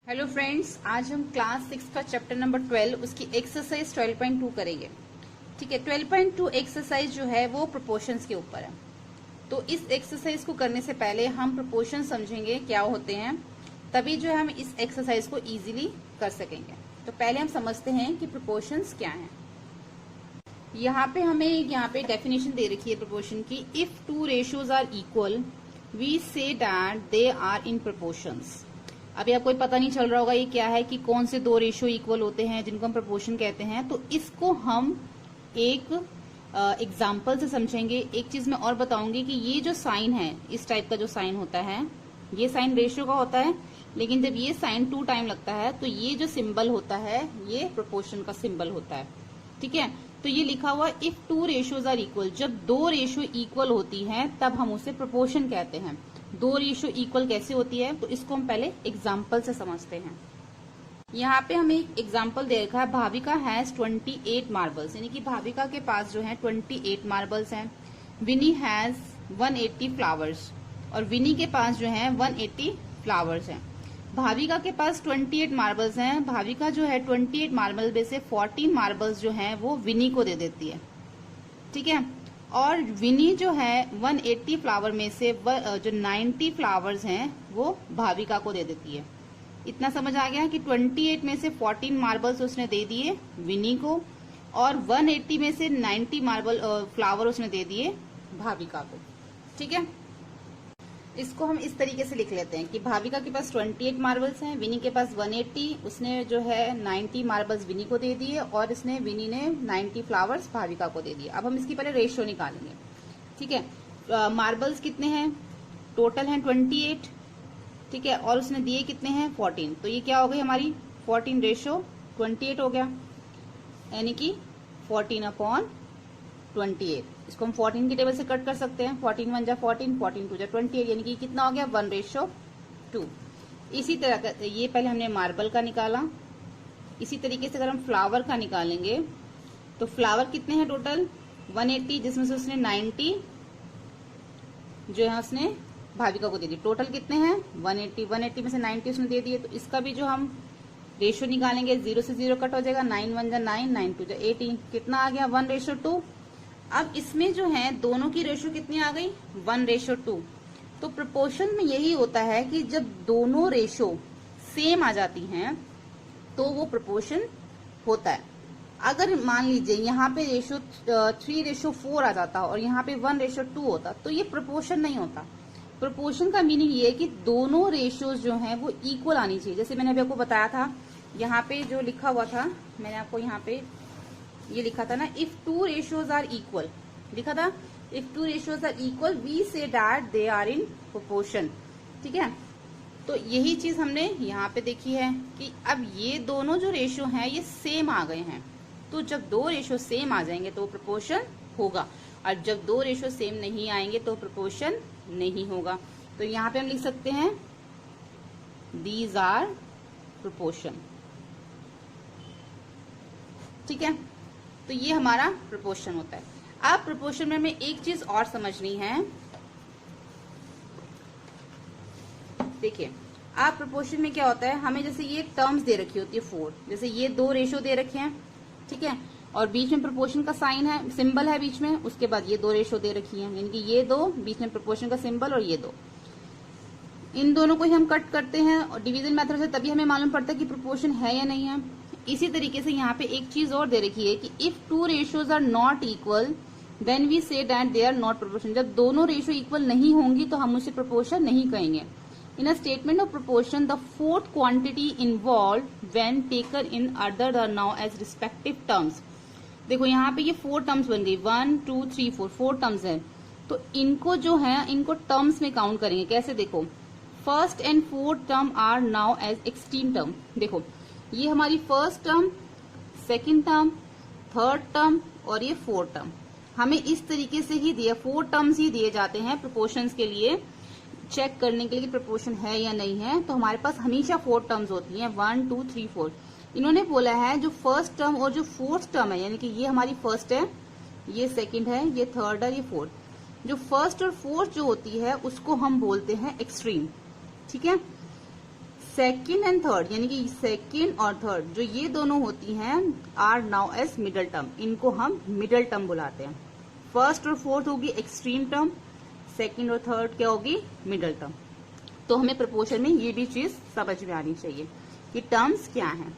Hello friends, आज हम class 6 का चैप्टर नंबर 12 उसकी एक्सरसाइज 12.2 करेंगे। ठीक है, 12.2 एक्सरसाइज जो है वो प्रोपोर्शंस के ऊपर है। तो इस एक्सरसाइज को करने से पहले हम प्रोपोर्शन समझेंगे क्या होते हैं, तभी जो है हम इस एक्सरसाइज को इजीली कर सकेंगे। तो पहले हम समझते हैं कि प्रोपोर्शंस क्या हैं। यहाँ पे हमें डेफिनेशन दे रखी है प्रोपोर्शन की। If two ratios are equal we say that they are in proportions. अभी आपको पता नहीं चल रहा होगा ये क्या है, कि कौन से दो रेशियो इक्वल होते हैं जिनको हम प्रोपोर्शन कहते हैं। तो इसको हम एक एग्जाम्पल से समझेंगे। एक चीज मैं और बताऊंगी कि ये जो साइन है, इस टाइप का जो साइन होता है, ये साइन रेशियो का होता है, लेकिन जब ये साइन 2 टाइम लगता है तो ये जो सिंबल होता है ये प्रोपोर्शन का सिंबल होता है। ठीक है, तो ये लिखा हुआ if two ratios are equal, जब दो रेशियो इक्वल होती हैं तब हम उसे प्रोपोर्शन कहते हैं। दो रेशियो इक्वल कैसे होती है, तो इसको हम पहले एग्जाम्पल से समझते हैं। यहाँ पे हमें एक एग्जाम्पल दे रखा है, भाविका हैज 28 मार्बल्स, यानी कि भाविका के पास जो है 28 मार्बल्स हैं। विनी हैज 180 फ्लावर्स, और विनी के पास जो है 180 फ्लावर्स हैं। भाविका के पास 28 मार्बल्स हैं। भाविका जो है 28 मार्बल में से 14 मार्बल्स जो हैं वो विनी को दे देती है। ठीक है, और विनी जो है 180 फ्लावर में से जो 90 फ्लावर्स हैं वो भाविका को दे देती है। इतना समझ आ गया कि 28 में से 14 मार्बल्स उसने दे दिए विनी को, और 180 में से 90 मार्बल फ्लावर उसने दे दिए भाविका को। ठीक है, इसको हम इस तरीके से लिख लेते हैं कि भाविका के पास 28 मार्बल्स हैं, विनी के पास 180, उसने जो है 90 मार्बल्स विनी को दे दिए, और विनी ने 90 फ्लावर्स भाविका को दे दिए। अब हम इसकी पहले रेशियो निकालेंगे। ठीक है, मार्बल्स कितने हैं, टोटल हैं 28। ठीक है, और उसने दिए कितने हैं 14, तो ये क्या हो गई हमारी 14 रेशियो 28 हो गया, यानी कि 14/28। इसको हम 14 की टेबल से कट कर सकते हैं। 14 1 जा 14, 14 2 जा 28, यानी कि कितना हो गया 1/2। इसी तरह का ये पहले हमने मार्बल का निकाला। इसी तरीके से अगर हम फ्लावर का निकालेंगे तो फ्लावर कितने हैं टोटल 180, जिसमें से उसने 90 जो है उसने भाविका को दे दी। टोटल कितने हैं 180 में से 90 उसने दे दिए। तो इसका भी जो हम रेशियो निकालेंगे 0 से 0 कट हो जाएगा, 9 1 जा 9, 9 2 जा 18, कितना आ गया 1/2। अब इसमें जो है दोनों की रेशियो कितनी आ गई 1/2। तो प्रोपोर्शन में यही होता है कि जब दोनों रेशियो सेम आ जाती हैं तो वो प्रोपोर्शन होता है। अगर मान लीजिए यहाँ पे रेशियो 3/4 आ जाता और यहाँ पे 1/2 होता तो ये प्रोपोर्शन नहीं होता। प्रोपोर्शन का मीनिंग ये है कि दोनों रेशियोज जो हैं वो इक्वल आनी चाहिए। जैसे मैंने अभी आपको बताया था, यहाँ पे जो लिखा हुआ था, मैंने आपको यहाँ पे ये लिखा था ना, if two ratios are equal लिखा था, if two ratios are equal we say that they are in proportion. ठीक है, तो यही चीज हमने यहाँ पे देखी है कि अब ये दोनों जो रेशियो हैं ये सेम आ गए हैं। तो जब दो रेशियो सेम आ जाएंगे तो प्रोपोर्शन होगा, और जब दो रेशियो सेम नहीं आएंगे तो प्रोपोर्शन नहीं होगा। तो यहाँ पे हम लिख सकते हैं दीज आर प्रोपोर्शन। ठीक है, तो ये हमारा प्रोपोर्शन होता है। अब प्रोपोर्शन में हमें एक चीज और समझनी है। देखिए, आप प्रोपोर्शन में क्या होता है, हमें जैसे ये टर्म्स दे रखी होती है 4, जैसे ये दो रेशियो दे रखे हैं। ठीक है, और बीच में प्रोपोर्शन का साइन है, सिंबल है बीच में, उसके बाद ये दो रेशियो दे रखी है, यानी कि ये दो, बीच में प्रोपोर्शन का सिंबल, और ये दो, इन दोनों को ही हम कट करते हैं और डिवीजन मेथड से, तभी हमें मालूम पड़ता है कि प्रोपोर्शन है या नहीं है। इसी तरीके से यहाँ पे एक चीज और दे रखी है कि if two ratios are not equal then we say that they are not proportion. जब दोनों रेशियो इक्वल नहीं होंगी तो हम उसे प्रोपोर्शन नहीं कहेंगे। In a statement of proportion the fourth quantity involve when taken in other are now as respective terms. देखो यहाँ पे ये 4 टर्म्स बन गई, 1 2 3 4 टर्म्स है। तो इनको जो है इनको टर्म्स में काउंट करेंगे। कैसे, देखो first and fourth term are now as extreme term. देखो ये हमारी first term, second term, third term और ये फोर्थ टर्म हमें इस तरीके से ही दिया, 4 टर्म्स ही दिए जाते हैं प्रोपोर्शंस के लिए, चेक करने के लिए कि प्रोपोर्शन है या नहीं है। तो हमारे पास हमेशा 4 टर्म्स होती हैं, 1 2 3 4। इन्होंने बोला है जो फर्स्ट टर्म और जो फोर्थ टर्म है, यानी कि ये हमारी फर्स्ट है, ये सेकंड है, ये थर्ड है, ये फोर्थ, जो फर्स्ट और फोर्थ जो होती है उसको हम बोलते हैं एक्सट्रीम। ठीक है, सेकेंड एंड थर्ड, यानी कि सेकेंड और थर्ड जो ये दोनों होती हैं are now as middle term, इनको हम मिडल टर्म बुलाते हैं। फर्स्ट और फोर्थ होगी एक्सट्रीम टर्म, सेकेंड और थर्ड क्या होगी मिडल टर्म। तो हमें प्रोपोर्शन में ये भी चीज समझ में आनी चाहिए कि टर्म्स क्या हैं।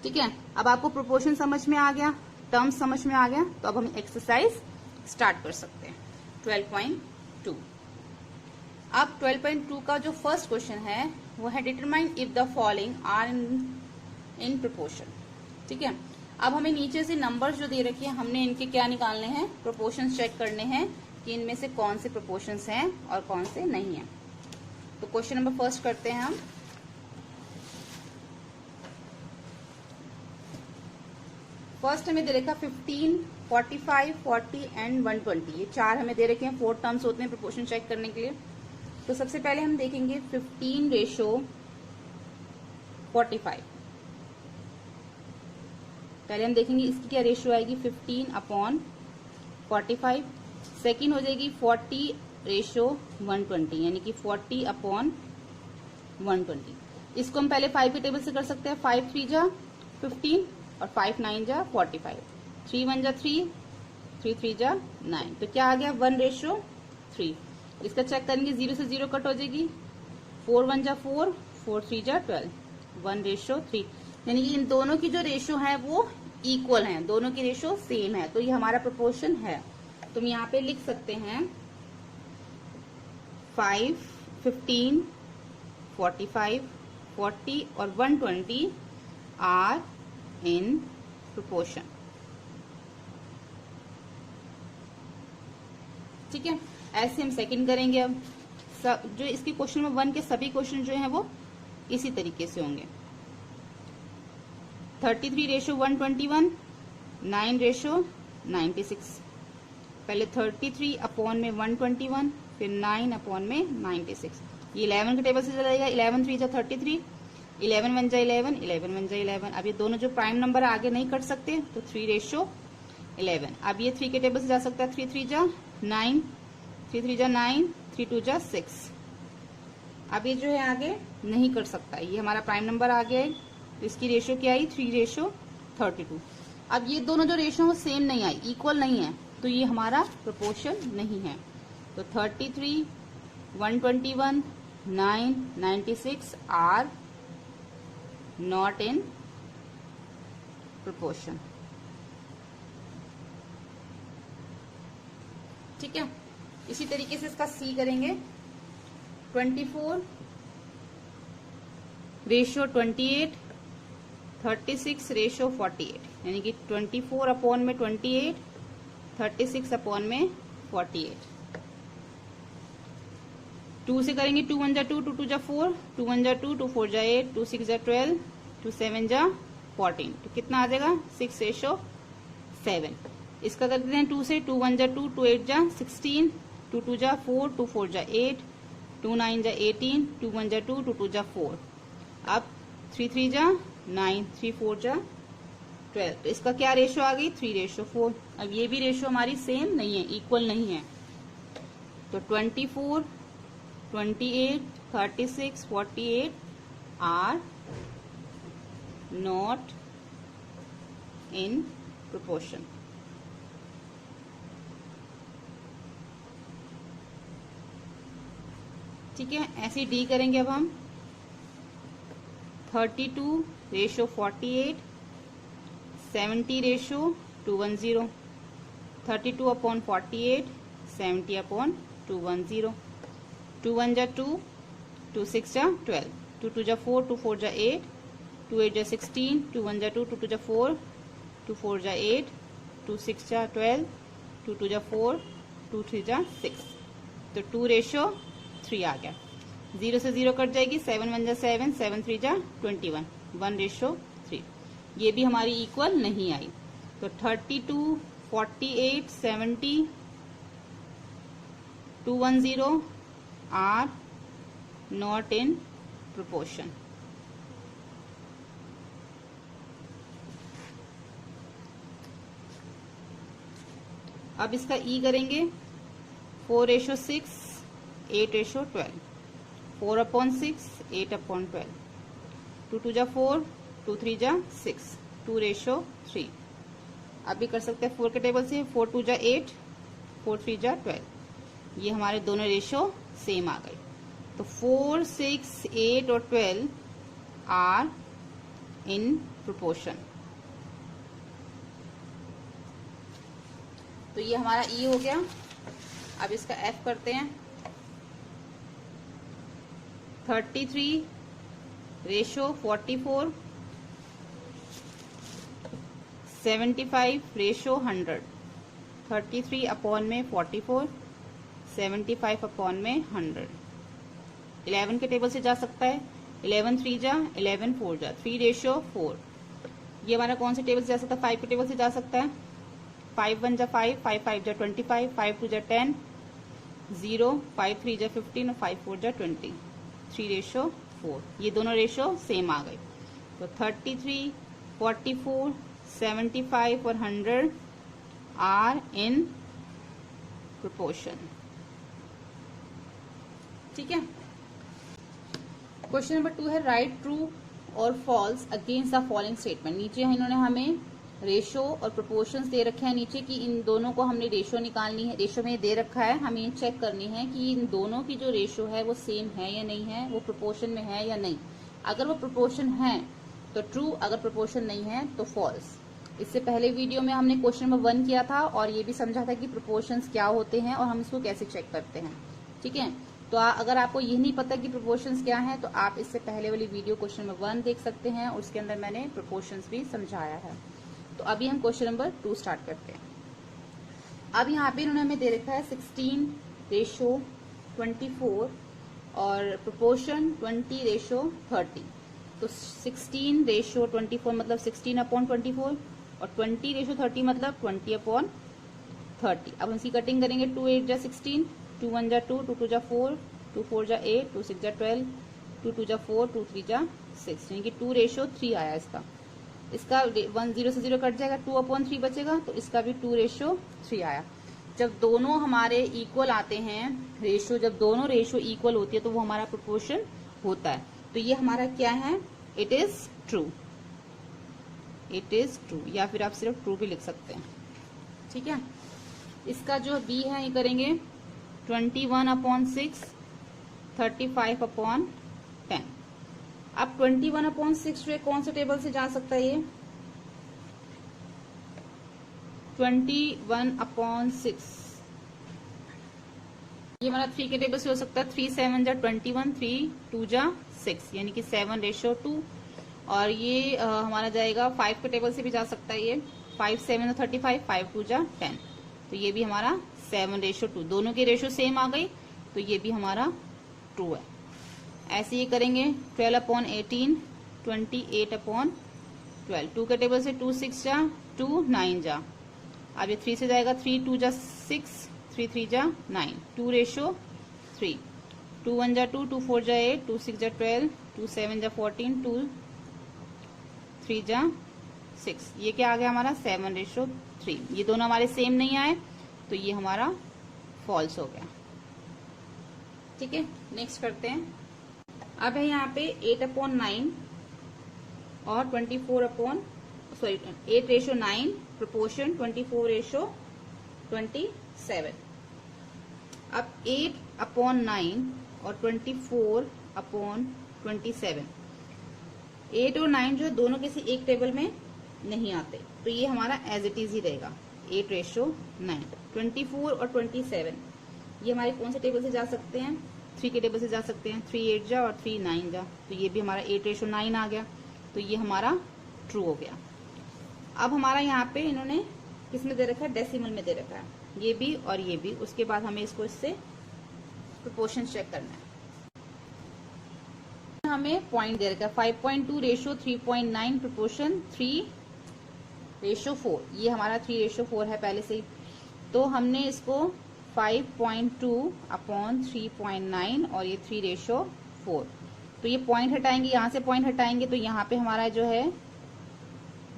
ठीक है, अब आपको प्रोपोर्शन समझ में आ गया, टर्म्स समझ में आ गया, तो अब हम एक्सरसाइज स्टार्ट कर सकते हैं 12.2। अब 12.2 का जो फर्स्ट क्वेश्चन है वो है determine if the following are in proportion. ठीक है, अब हमें नीचे से नंबर्स जो दे रखे हैं हमने इनके क्या निकालने हैं, प्रोपोर्शंस चेक करने हैं कि इनमें से कौन से प्रोपोर्शंस हैं और कौन से नहीं हैं। तो क्वेश्चन नंबर फर्स्ट करते हैं हम। फर्स्ट हमें दे रखा 15, 45, 40 एंड 120, ये चार हमें दे रखे हैं, 4 टर्म्स होते हैं प्रोपोर्शन चेक करने के लिए। तो सबसे पहले हम देखेंगे 15 रेशो 45। पहले हम देखेंगे इसकी क्या रेशियो आएगी, 15/45। सेकेंड हो जाएगी 40 रेशो 120, यानी कि 40/120। इसको हम पहले 5 के टेबल से कर सकते हैं। 5 3 जा 15 और 5 9 जा 45, 3 1 जा 3, 3 3 जा 9। तो क्या आ गया 1:3। इसका चेक करेंगे, 0 से 0 कट हो जाएगी, 4 1 जा 4, 4 3 जा 12, 1:3। यानी कि इन दोनों की जो रेशियो है वो इक्वल है, दोनों की रेशियो सेम है, तो ये हमारा प्रोपोर्शन है। तो हम यहाँ पे लिख सकते हैं 5, 15, 45, 40 और 120 आर इन प्रोपोर्शन। ठीक है, ऐसे हम सेकंड करेंगे। अब जो इसके क्वेश्चन नंबर 1 के सभी क्वेश्चन जो हैं वो इसी तरीके से होंगे। 33 रेशो 121, 9 रेशो 96। पहले 33 अपॉन में 121, फिर 9 अपॉन में 96। ये 11 के टेबल से चला जाएगा, 11 3 जा 33, 11 1 जा 11, 11 1 जा 11। अब ये दोनों जो प्राइम नंबर आगे नहीं कट सकते तो 3 रेशो 11। अब ये 3 के टेबल से जा सकता है, 3 3 जा 9, 3 3 जा 9, 3 2 जा 6। अब ये जो है आगे नहीं कर सकता, ये हमारा प्राइम नंबर आ गया है, तो इसकी रेशियो क्या आई 3 रेशो 32। अब ये दोनों जो रेशियो वो सेम नहीं आई, इक्वल नहीं है, तो ये हमारा प्रोपोर्शन नहीं है। तो 33, 121, 9, 96 आर नॉट इन प्रोपोर्शन। ठीक है, इसी तरीके से इसका सी करेंगे। 24 रेशियो 28, 36 रेशियो 48, यानी कि 24 अपॉन में 28, 36 अपॉन में 48। 2 से करेंगे, 2 1 जा 2, 2 2 जा 4, 2 1 जा 2, 2 4 जा 8, 2 6 जा 12, 2 7 जा 14। तो कितना आ जाएगा 6 रेशियो 7। इसका कर देते हैं 2 से, 2 1 जा 2, 2 8 जा 16, 2 2 जा 4, 2 4 जा 8, 2 9 जा 18, 2 1 जा 2, 2 2 जा 4। अब 3 3 जा 9, 3 4 जा 12। तो इसका क्या रेशियो आ गई 3 रेशियो 4। अब ये भी रेशियो हमारी सेम नहीं है, इक्वल नहीं है। तो 24, 28, 36, 48 आर नॉट इन प्रोपोर्शन। ठीक है, ऐसे डी करेंगे। अब हम 32 रेशो 48, 70 रेशो 210, 32 अपॉन 48, 70 अपॉन 210। 2 1 जा 2, 2 6 जा 12, 2 2 जा 4, 2 4 जा 8, 2 8 जा 16, 2 1 जा 2, 2 2 जा 4, 2 4 जा 8, 2 6 जा 12, 2 2 जा 4, 2 3 जा 6। तो 2 रेशो 3 आ गया। 0 से 0 कट जाएगी, 7 1 जा 7, 7 3 जा 21, 1 रेशो 3। ये भी हमारी इक्वल नहीं आई। तो 32, 48, 70, 210 आर नॉट इन प्रोपोर्शन। अब इसका ई करेंगे। 4 रेशो 6, 8 रेशो 12, 4 अपॉन 6, 8 अपॉन 12, 2 2 जा 4, 2 3 जा 6, 2:3। अब भी कर सकते हैं 4 के टेबल से, 4 2 जा 8, 4 3 जा 12। ये हमारे दोनों रेशो सेम आ गए। तो 4, 6, 8 और 12 आर इन प्रोपोर्शन। तो ये हमारा ई हो गया। अब इसका एफ करते हैं। 33:44, 75:100। 33 अपॉन में 44, 75 अपॉन में 100। 11 के टेबल से जा सकता है। 11 3 जा, 11 4 जा, 3:4। ये हमारा कौन से टेबल से जा सकता है? 5 के टेबल से जा सकता है। 5 1 जा 5, 5 5 जा 25, 5 2 जा 10, 0, 5 3 जा 15 और 5 4 जा 20, 3:4। ये दोनों रेशो सेम आ गए। तो 33, 44, 75 और 100 आर इन प्रोपोर्शन। ठीक है। क्वेश्चन नंबर 2 है राइट ट्रू और false against the following statement. नीचे इन्होंने हमें रेशो और प्रोपोर्शंस दे रखा है नीचे कि इन दोनों को हमने रेशो निकालनी है। रेशो में दे रखा है, हमें ये चेक करनी है कि इन दोनों की जो रेशो है वो सेम है या नहीं है, वो प्रोपोर्शन में है या नहीं। अगर वो प्रोपोर्शन है तो ट्रू, अगर प्रोपोर्शन नहीं है तो फॉल्स। इससे पहले वीडियो में हमने क्वेश्चन नंबर 1 किया था और ये भी समझा था कि प्रोपोर्शंस क्या होते हैं और हम इसको कैसे चेक करते हैं। ठीक है। तो अगर आपको ये नहीं पता कि प्रोपोर्शंस क्या हैं तो आप इससे पहले वाली वीडियो क्वेश्चन नंबर 1 देख सकते हैं और उसके अंदर मैंने प्रोपोर्शंस भी समझाया है। तो अभी हम क्वेश्चन नंबर 2 स्टार्ट करते हैं। अब यहाँ पे इन्होंने हमें दे रखा है 16:24 और प्रोपोर्शन 20:30। तो 16:24 मतलब 16/24 और 20:30 मतलब 20/30। अब हम इसकी कटिंग करेंगे। 2 8 जा 16, 2 1 जा 2, 2 2 जा 4, 2 4 जा 8, 2 6 जा 12, 2 2 जा 4, 2 3 जा 6, यानी कि 2:3 आया इसका। इसका 1 0 से 0 कट जाएगा, 2/3 बचेगा, तो इसका भी 2:3 आया। जब दोनों हमारे इक्वल आते हैं रेशो, जब दोनों रेशो इक्वल होती है तो वो हमारा प्रोपोर्शन होता है। तो ये हमारा क्या है? It is true. It is true, या फिर आप सिर्फ ट्रू भी लिख सकते हैं। ठीक है। इसका जो बी है ये करेंगे 21/6, 35/10। अब 21/6 जो है कौन से टेबल से जा सकता है? ये 21/6 ये हमारा 3 के टेबल से हो सकता है। 3 7 जा 21, 3 2 जा 6, यानी कि 7:2। और ये हमारा जाएगा 5 के टेबल से भी जा सकता है। ये 5 7 35, 5 2 जा 10, तो ये भी हमारा 7:2। दोनों की रेशो सेम आ गई, तो ये भी हमारा ट्रू है। ऐसे ही करेंगे 12/18, 28/12। 2 के टेबल से 2 6 जा, 2 9 जा। अब ये 3 से जाएगा, 3 2 जा 6, 3 3 जा 9, 2:3। 2 1 जा 2, 2 4 जा 8, 2 6 जा 12, 2 7 जा 14, 2 3 जा 6। ये क्या आ गया हमारा? 7:3। ये दोनों हमारे सेम नहीं आए, तो ये हमारा फॉल्स हो गया। ठीक है। नेक्स्ट करते हैं। अब है यहाँ पे 8/9 और 8:9 प्रोपोर्शन 24:27। अब 8/9 और 24/27, 8 और 9 जो दोनों किसी एक टेबल में नहीं आते, तो ये हमारा एज इट इज ही रहेगा 8:9। 24 और 27 ये हमारे कौन से टेबल से जा सकते हैं? 3 के टेबल से जा सकते हैं। 3 8 जा और 3 9 जा, तो ये भी हमारा 8:9 आ गया, तो ये हमारा ट्रू हो गया। अब हमारा यहाँ पे इन्होंने किसमें दे रखा है? डेसिमल में दे रखा है, ये भी और ये भी। उसके बाद हमें इसको इससे प्रोपोर्शन चेक करना है। हमें पॉइंट दे रखा है 5.2 3.9 प्रोपोर्शन 3:4। ये हमारा 3:4 है पहले से ही, तो हमने इसको 5.2/3.9 और ये 3:4। तो ये पॉइंट हटाएंगे, यहाँ से पॉइंट हटाएंगे तो यहाँ पे हमारा जो है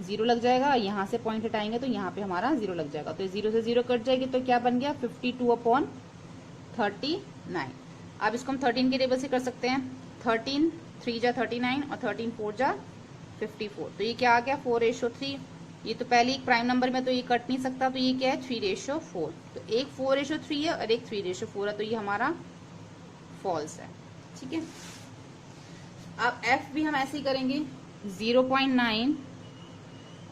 0 लग जाएगा, यहाँ से पॉइंट हटाएंगे तो यहाँ पे हमारा 0 लग जाएगा। तो 0 से 0 कट जाएगी, तो क्या बन गया? 52/39। अब इसको हम 13 के टेबल से कर सकते हैं। 13 3 जा 39 और 13 4 जा 54। तो ये क्या आ गया 4:3। ये तो पहले एक प्राइम नंबर में तो ये कट नहीं सकता, तो ये क्या है 3:4। तो एक 4:3 है और एक 3:4 है, तो ये हमारा फॉल्स है। ठीक है, अब एफ भी हम ऐसे ही करेंगे 0.9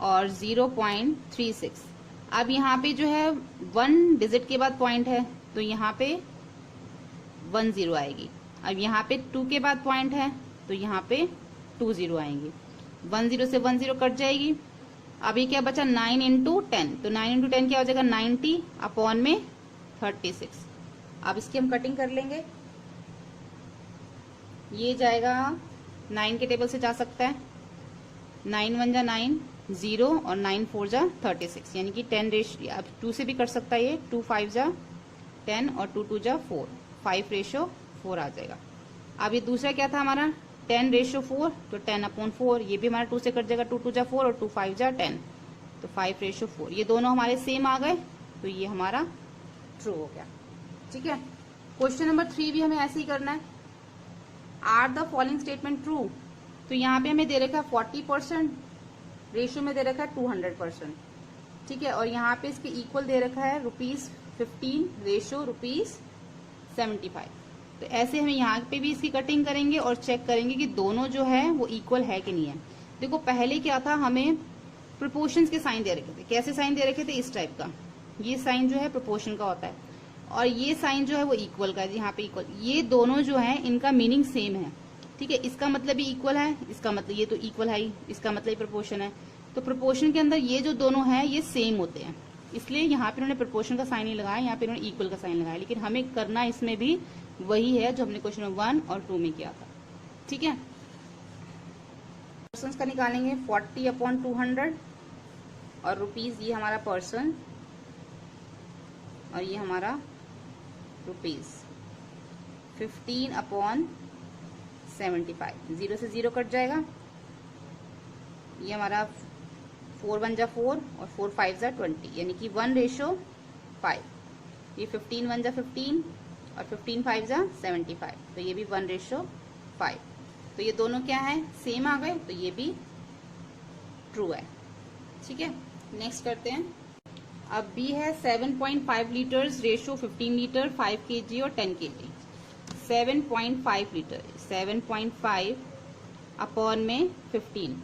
और 0.36। अब यहाँ पे जो है 1 डिजिट के बाद पॉइंट है, तो यहाँ पे 1 0 आएगी। अब यहाँ पे 2 के बाद पॉइंट है, तो यहाँ पे 2 0 आएंगे। 1 0 से 1 0 कट जाएगी। अब ये क्या बचा 9 इंटू 10, तो 9 इंटू 10 क्या हो जाएगा 90 अपॉन में 36। अब इसकी हम कटिंग कर लेंगे। ये जाएगा 9 के टेबल से जा सकता है, 9 1 जा 9 0 और 9 4 जा 36, यानी कि 10 रेशियो। अब 2 से भी कर सकता है ये, 2 5 जा 10 और 2 2 जा 4, 5:4 आ जाएगा। अब ये दूसरा क्या था हमारा 10:4, तो 10/4, ये भी हमारा 2 से कट जाएगा, 2 2 जा 4 और 2 5 जा 10, तो 5:4। ये दोनों हमारे सेम आ गए, तो ये हमारा ट्रू हो गया। ठीक है, क्वेश्चन नंबर 3 भी हमें ऐसे ही करना है। Are the following statement true. तो यहाँ पे हमें दे रखा है 40%, रेशियो में दे रखा है 200%। ठीक है, और यहाँ पे इसके इक्वल दे रखा है ₹15, रेशियो ₹75। तो ऐसे हमें यहाँ पे भी इसकी कटिंग करेंगे और चेक करेंगे कि दोनों जो है वो इक्वल है कि नहीं है। देखो पहले क्या था, हमें प्रोपोर्शंस के साइन दे रखे थे। कैसे साइन दे रखे थे, इस टाइप का। ये साइन जो है प्रोपोर्शन का होता है और ये साइन जो है वो इक्वल का है। यहाँ पे इक्वल, ये दोनों जो है इनका मीनिंग सेम है। ठीक है, इसका मतलब भी इक्वल है, इसका मतलब ये तो इक्वल है ही, इसका मतलब प्रोपोर्शन है। तो प्रोपोर्शन के अंदर ये जो दोनों है ये सेम होते हैं, इसलिए यहाँ पे उन्होंने प्रोपोर्शन का साइन नहीं लगाया, यहाँ पे उन्होंने इक्वल का साइन लगाया। लेकिन हमें करना इसमें भी वही है जो हमने क्वेश्चन 1 और 2 में किया था। ठीक है, पर्सन का निकालेंगे 40/200 और रुपीज, ये हमारा पर्सन और ये हमारा रुपीज। 15/75, 0 से 0 कट जाएगा। ये हमारा 4 1 जा 4 और 4 5 जा 20, यानी कि 1:5। ये 15 1 जा 15 और 15 5 जा 75, तो ये भी 1:5। तो ये दोनों क्या है, सेम आ गए, तो ये भी ट्रू है। ठीक है, नेक्स्ट करते हैं। अब बी है 7.5 लीटर्स, रेशियो 15 लीटर, 5 kg और 10 kg। 7.5 लीटर, 7.5 अपॉन में 15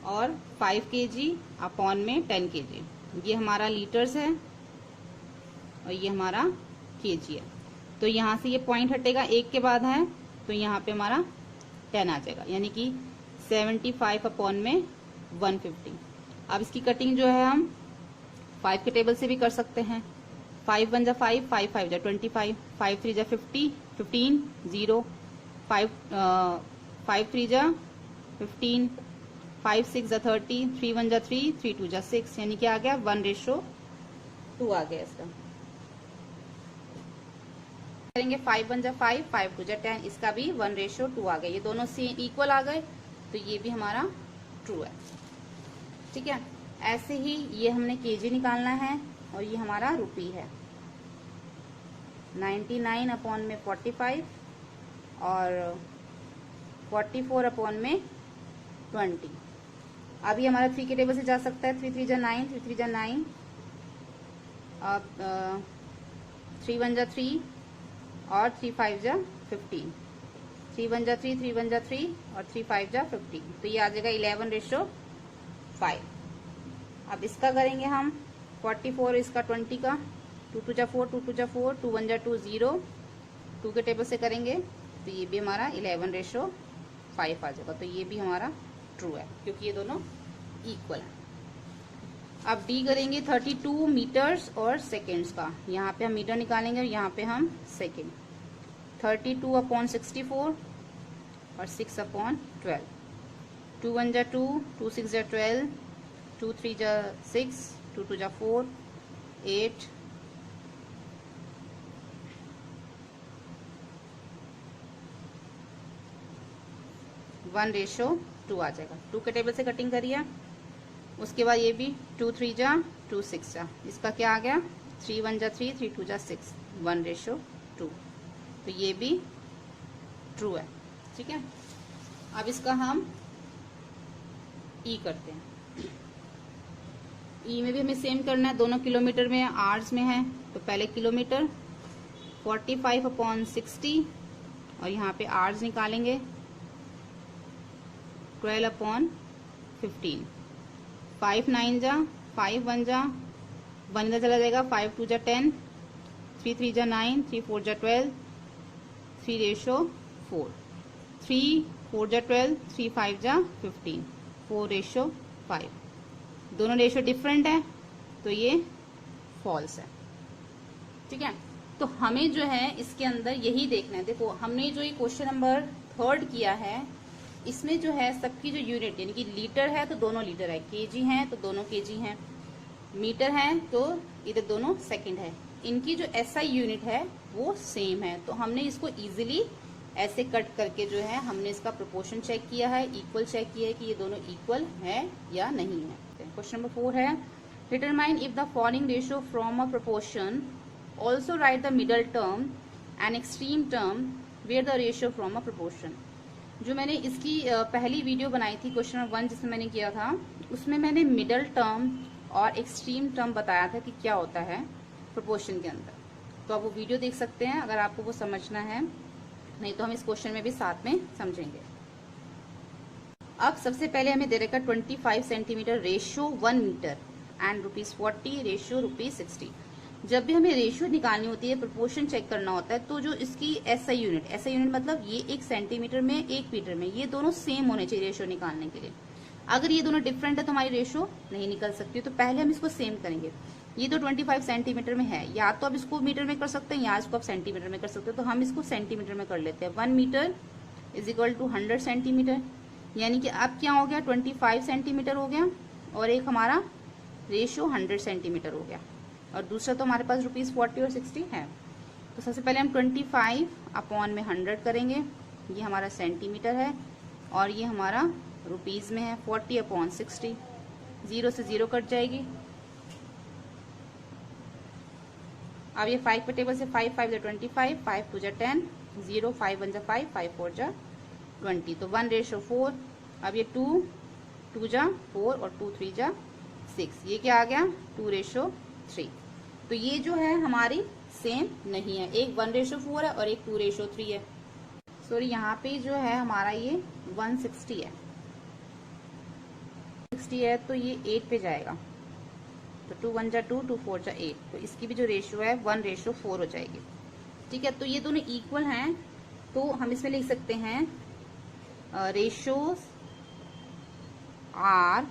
और 5 kg अपॉन में 10 kg। ये हमारा लीटर्स है और ये हमारा kg है। तो यहाँ से ये पॉइंट हटेगा, 1 के बाद है, तो यहाँ पे हमारा 10 आ जाएगा, यानी कि 75 अपॉन में 150। अब इसकी कटिंग जो है हम 5 के टेबल से भी कर सकते हैं। 5 1 जा 5, 5 5 जा 25, 5 3 जा 50, 15 0, 5 3 जा 15, 5 6 जा 30, 3 1 जा 3, 3 2 जा 6, यानी कि आ गया 1:2 आ गया इसका। करेंगे 5 1 जा 5, 5 2 जा 10, इसका भी 1:2 आ गया। ये दोनों सेम इक्वल आ गए, तो ये भी हमारा ट्रू है। ठीक है, ऐसे ही ये हमने केजी निकालना है और ये हमारा रुपी है। 99 अपॉन में 45 और 44 अपॉन में 20। अभी हमारा 3 के टेबल से जा सकता है। 3 3 जा 9, 3 3 जा 9, अब 3 1 जा 3 और 3 5 जा 15, 3 1 जा 3, 3 1 जा 3 और 3 5 जा 15, तो ये आ जाएगा 11:5। अब इसका करेंगे हम 44, इसका 20 का, 2 2 जा 4, 2 2 जा 4, 2 1 जा 2 0, 2 के टेबल से करेंगे तो ये भी हमारा 11:5 आ जाएगा। तो ये भी हमारा ट्रू है क्योंकि ये दोनों इक्वल है। अब डी करेंगे 32 मीटर्स और सेकेंड्स का। यहाँ पे हम मीटर निकालेंगे और यहाँ पे हम सेकेंड। 32/64 और 6/12। 2 1 जा 2, 2 6 जा 12, 2 3 जा 6, 2 2 जा 4, 8, 1:2 आ जाएगा। 2 के टेबल से कटिंग करिए। उसके बाद ये भी 2 3 जा 2 6 जा, इसका क्या आ गया 3 1 जा 3, 3 2 जा 6, 1:2। तो ये भी ट्रू है। ठीक है, अब इसका हम ई करते हैं। ई में भी हमें सेम करना है, दोनों किलोमीटर में आवर्स में है, तो पहले किलोमीटर 45/60 और यहाँ पे आवर्स निकालेंगे 12/15। 5 9 जा 5 1 जा 1 इधर चला जाएगा, 5 2 जा 10, 3 3 जा 9, 3 4 जा 12, 3:4, 3 4 जा 12, 3 5 जा 15, 4:5। दोनों रेशियो डिफरेंट है तो ये फॉल्स है। ठीक है, तो हमें जो है इसके अंदर यही देखना है। देखो हमने जो ये क्वेश्चन नंबर 3 किया है, इसमें जो है सबकी जो यूनिट यानी कि लीटर है तो दोनों लीटर है, केजी है तो दोनों केजी है, मीटर है तो इधर दोनों सेकंड है। इनकी जो एसआई यूनिट है वो सेम है, तो हमने इसको इजीली ऐसे कट करके जो है हमने इसका प्रोपोर्शन चेक किया है, इक्वल चेक किया है कि ये दोनों इक्वल है या नहीं है। क्वेश्चन नंबर 4 है, determine if the following ratio from a proportion, also write the middle term and extreme term where the ratio from a proportion. जो मैंने इसकी पहली वीडियो बनाई थी क्वेश्चन नंबर 1 जिसमें मैंने किया था, उसमें मैंने मिडल टर्म और एक्सट्रीम टर्म बताया था कि क्या होता है प्रोपोर्शन के अंदर। तो आप वो वीडियो देख सकते हैं अगर आपको वो समझना है, नहीं तो हम इस क्वेश्चन में भी साथ में समझेंगे। अब सबसे पहले हमें दे रखा 25 centimetre ratio 1 metre and ₹40 ratio ₹60। जब भी हमें रेशियो निकालनी होती है, प्रोपोर्शन चेक करना होता है, तो जो इसकी एसआई यूनिट मतलब ये 1 सेंटीमीटर में 1 मीटर में, ये दोनों सेम होने चाहिए रेशियो निकालने के लिए। अगर ये दोनों डिफरेंट है तो हमारी रेशियो नहीं निकल सकती। तो पहले हम इसको सेम करेंगे। ये तो 25 सेंटीमीटर में है, या तो आप इसको मीटर में कर सकते हैं या इसको आप सेंटीमीटर में कर सकते हो, तो हम इसको सेंटीमीटर में कर लेते हैं। 1 metre is equal to 100 centimetre, यानी कि अब क्या हो गया 25 सेंटीमीटर हो गया और एक हमारा रेशियो 100 सेंटीमीटर हो गया, और दूसरा तो हमारे पास ₹40 और 60 है। तो सबसे पहले हम 25/100 करेंगे, ये हमारा सेंटीमीटर है और ये हमारा रुपीज में है। 40/60, 0 से 0 कट जाएगी। अब ये 5 पे टेबल से 5 5 जा 25, 5 2 जा 10, 0 5 1 जा 5, 5 4 जा 20, तो 1:4। अब ये 2 2 जा 4 और 2 3 जा 6, ये क्या आ गया 2:3। तो ये जो है हमारी सेम नहीं है, एक 1:4 है और एक 2:3 है। सॉरी, यहाँ पे जो है हमारा ये 160 है, 60 है तो ये 8 पे जाएगा, तो 2 1 जा 2, 2 4 जा 8, तो इसकी भी जो रेशियो है 1:4 हो जाएगी। ठीक है, तो ये दोनों इक्वल हैं, तो हम इसमें लिख सकते हैं रेशियोज आर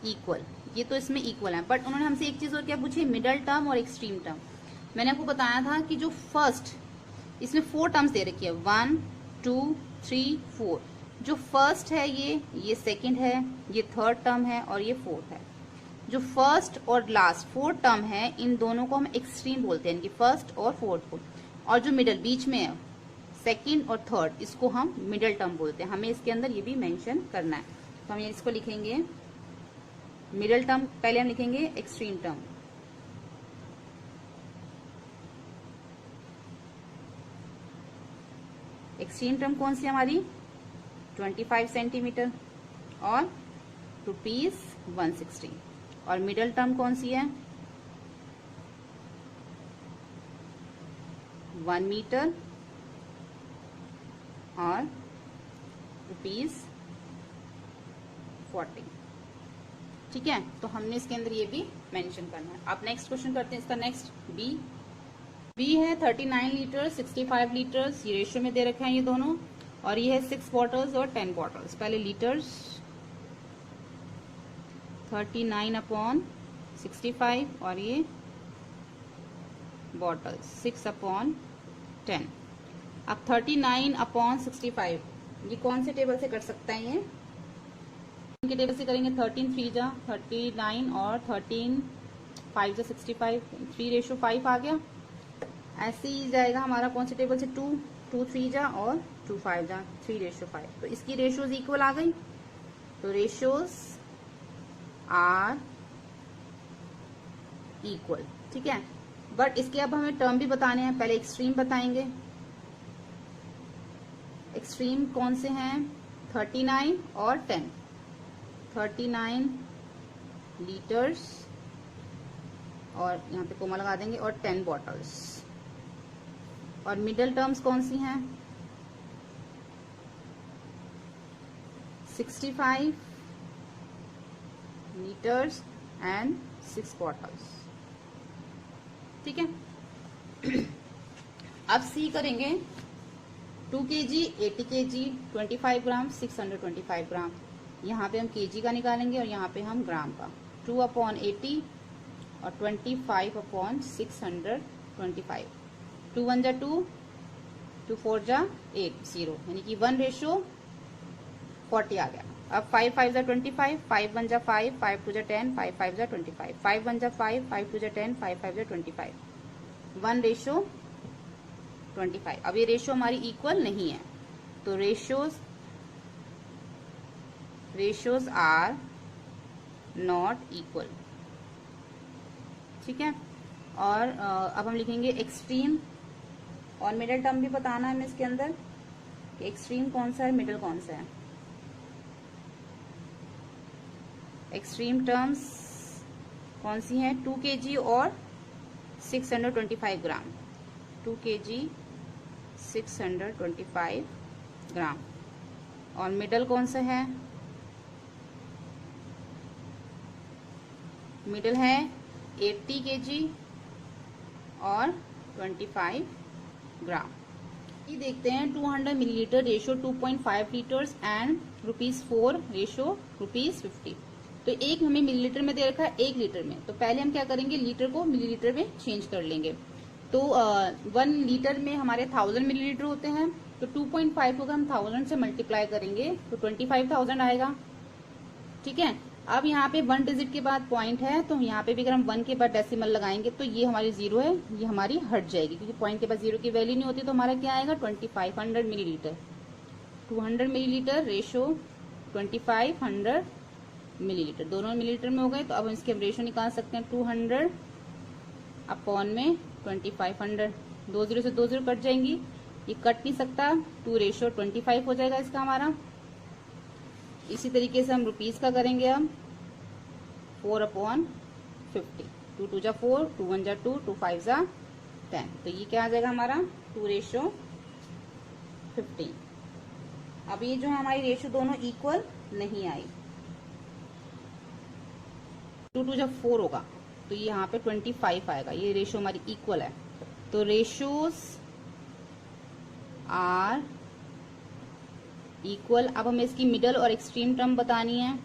इक्वल। ये तो इसमें इक्वल है, बट उन्होंने हमसे एक चीज और क्या पूछी, मिडल टर्म और एक्सट्रीम टर्म। मैंने आपको बताया था कि जो फर्स्ट, इसमें 4 टर्म्स दे रखी है, 1 2 3 4। जो फर्स्ट है ये सेकंड है, ये थर्ड टर्म है और ये फोर्थ है। जो फर्स्ट और लास्ट 4 टर्म है, इन दोनों को हम एक्सट्रीम बोलते हैं, फर्स्ट और फोर्थ को। और जो मिडल बीच में है, सेकंड और थर्ड, इसको हम मिडल टर्म बोलते हैं। हमें इसके अंदर ये भी मेंशन करना है, तो हम इसको लिखेंगे मिडल टर्म, पहले हम लिखेंगे एक्सट्रीम टर्म। एक्सट्रीम टर्म कौन सी हमारी 25 सेंटीमीटर और ₹160, और मिडल टर्म कौन सी है 1 मीटर और ₹40। ठीक है, तो हमने इसके अंदर ये भी मेंशन करना है। अब नेक्स्ट क्वेश्चन करते हैं, इसका नेक्स्ट बी है 39 लीटर 65 लीटर्स, ये रेशियो में दे रखे हैं ये दोनों, और ये है 6 बॉटल्स और 10 बॉटल्स। पहले लीटर्स 39/65 और ये बॉटल्स 6/10। अब 39/65 ये कौन से टेबल से कर सकता है, ये के टेबल से करेंगे। 13 3 जा 39 और 13 5 जा 65, 3:5 आ गया। ऐसे ही जाएगा हमारा कौन से टेबल से 2 2 3 जा और 2 5 जा 3:5, तो इसकी रेशियोज इक्वल आ गई। तो रेशियोज आर इक्वल। ठीक है, बट इसके अब हमें टर्म भी बताने हैं, पहले एक्सट्रीम बताएंगे। एक्सट्रीम कौन से हैं, 39 और 10, 39 लीटर्स और यहाँ पे कोमा लगा देंगे, और 10 बॉटल्स। और मिडल टर्म्स कौन सी हैं, 65 लीटर्स एंड 6 बॉटल्स। ठीक है। अब सी करेंगे 2 kg, 80 kg, 25 ग्राम, 625 ग्राम। यहाँ पे हम kg का निकालेंगे और यहाँ पे हम ग्राम का। 2/80 और 25/625। 2 1 जा 2, 2 4 जा 8, 0, यानी कि 1:40 आ गया। अब 5 5 जा 25, 5 1 जा 5, 5 2 जा 10, 5 5 जा 25, 5 1 जा 5, 5 2 जा 10, 5 5 जा 25, 1:25। अब ये रेशियो हमारी इक्वल नहीं है, तो रेशियोज आर नॉट इक्वल। ठीक है। और अब हम लिखेंगे एक्सट्रीम और मिडिल टर्म भी बताना है हमें इसके अंदर कि एक्सट्रीम कौन सा है, मिडिल कौन सा है। एक्सट्रीम टर्म्स कौन सी हैं, 2 kg और 625 ग्राम। 2 kg 625 ग्राम। और मिडल कौन सा है, मिडल है 80 kg और 25 ग्राम। ये देखते हैं 200 millilitre ratio 2.5 litres and ₹4 ratio ₹50। तो एक हमें मिलीलीटर में दे रखा है, 1 लीटर में। तो पहले हम क्या करेंगे, लीटर को मिलीलीटर में चेंज कर लेंगे। तो 1 लीटर में हमारे 1000 मिलीलीटर होते हैं, तो 2.5 को अगर हम 1000 से मल्टीप्लाई करेंगे तो 25,000 आएगा। ठीक है। अब यहाँ पे 1 डिजिट के बाद पॉइंट है, तो यहाँ पे भी अगर हम 1 के बाद डेसिमल लगाएंगे तो ये हमारी 0 है, ये हमारी हट जाएगी, क्योंकि पॉइंट के बाद 0 की वैल्यू नहीं होती। तो हमारा क्या आएगा, 2500 मिलीलीटर। 200 मिलीलीटर रेशो 2500 मिलीलीटर, दोनों मिलीलीटर में हो गए। तो अब इसके हम रेशो निकाल सकते हैं, 200 अपॉन में 2500। 2 0 से 2 0 कट जाएंगी, ये कट नहीं सकता, 2 रेशो 25 हो जाएगा इसका हमारा। इसी तरीके से हम रुपीज का करेंगे, हम 4/50। 2 2 जा 4, 2 1 जा 2, 2 5 जा 10। तो ये क्या आ जाएगा हमारा, 2 रेशो 15। अब ये जो है हमारी रेशो दोनों इक्वल नहीं आई। 2 2 जा 4 होगा, तो ये यहाँ पे 25 आएगा। ये रेशो हमारी इक्वल है। तो रेशोज आर इक्वल। अब हमें इसकी मिडल और एक्सट्रीम टर्म बतानी है।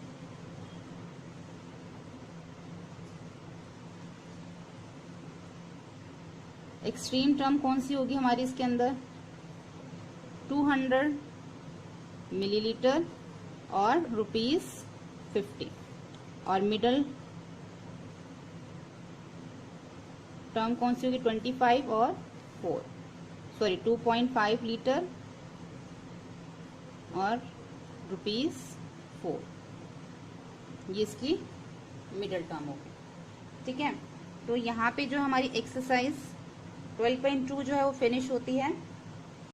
एक्सट्रीम टर्म कौन सी होगी हमारी इसके अंदर, 200 मिलीलीटर और ₹50। और मिडल टर्म कौन सी होगी, 25 और 4, सॉरी 2.5 लीटर और ₹4। ये इसकी मिडल टर्म होगी। ठीक है। तो यहाँ पे जो हमारी एक्सरसाइज 12.2 जो है वो फिनिश होती है।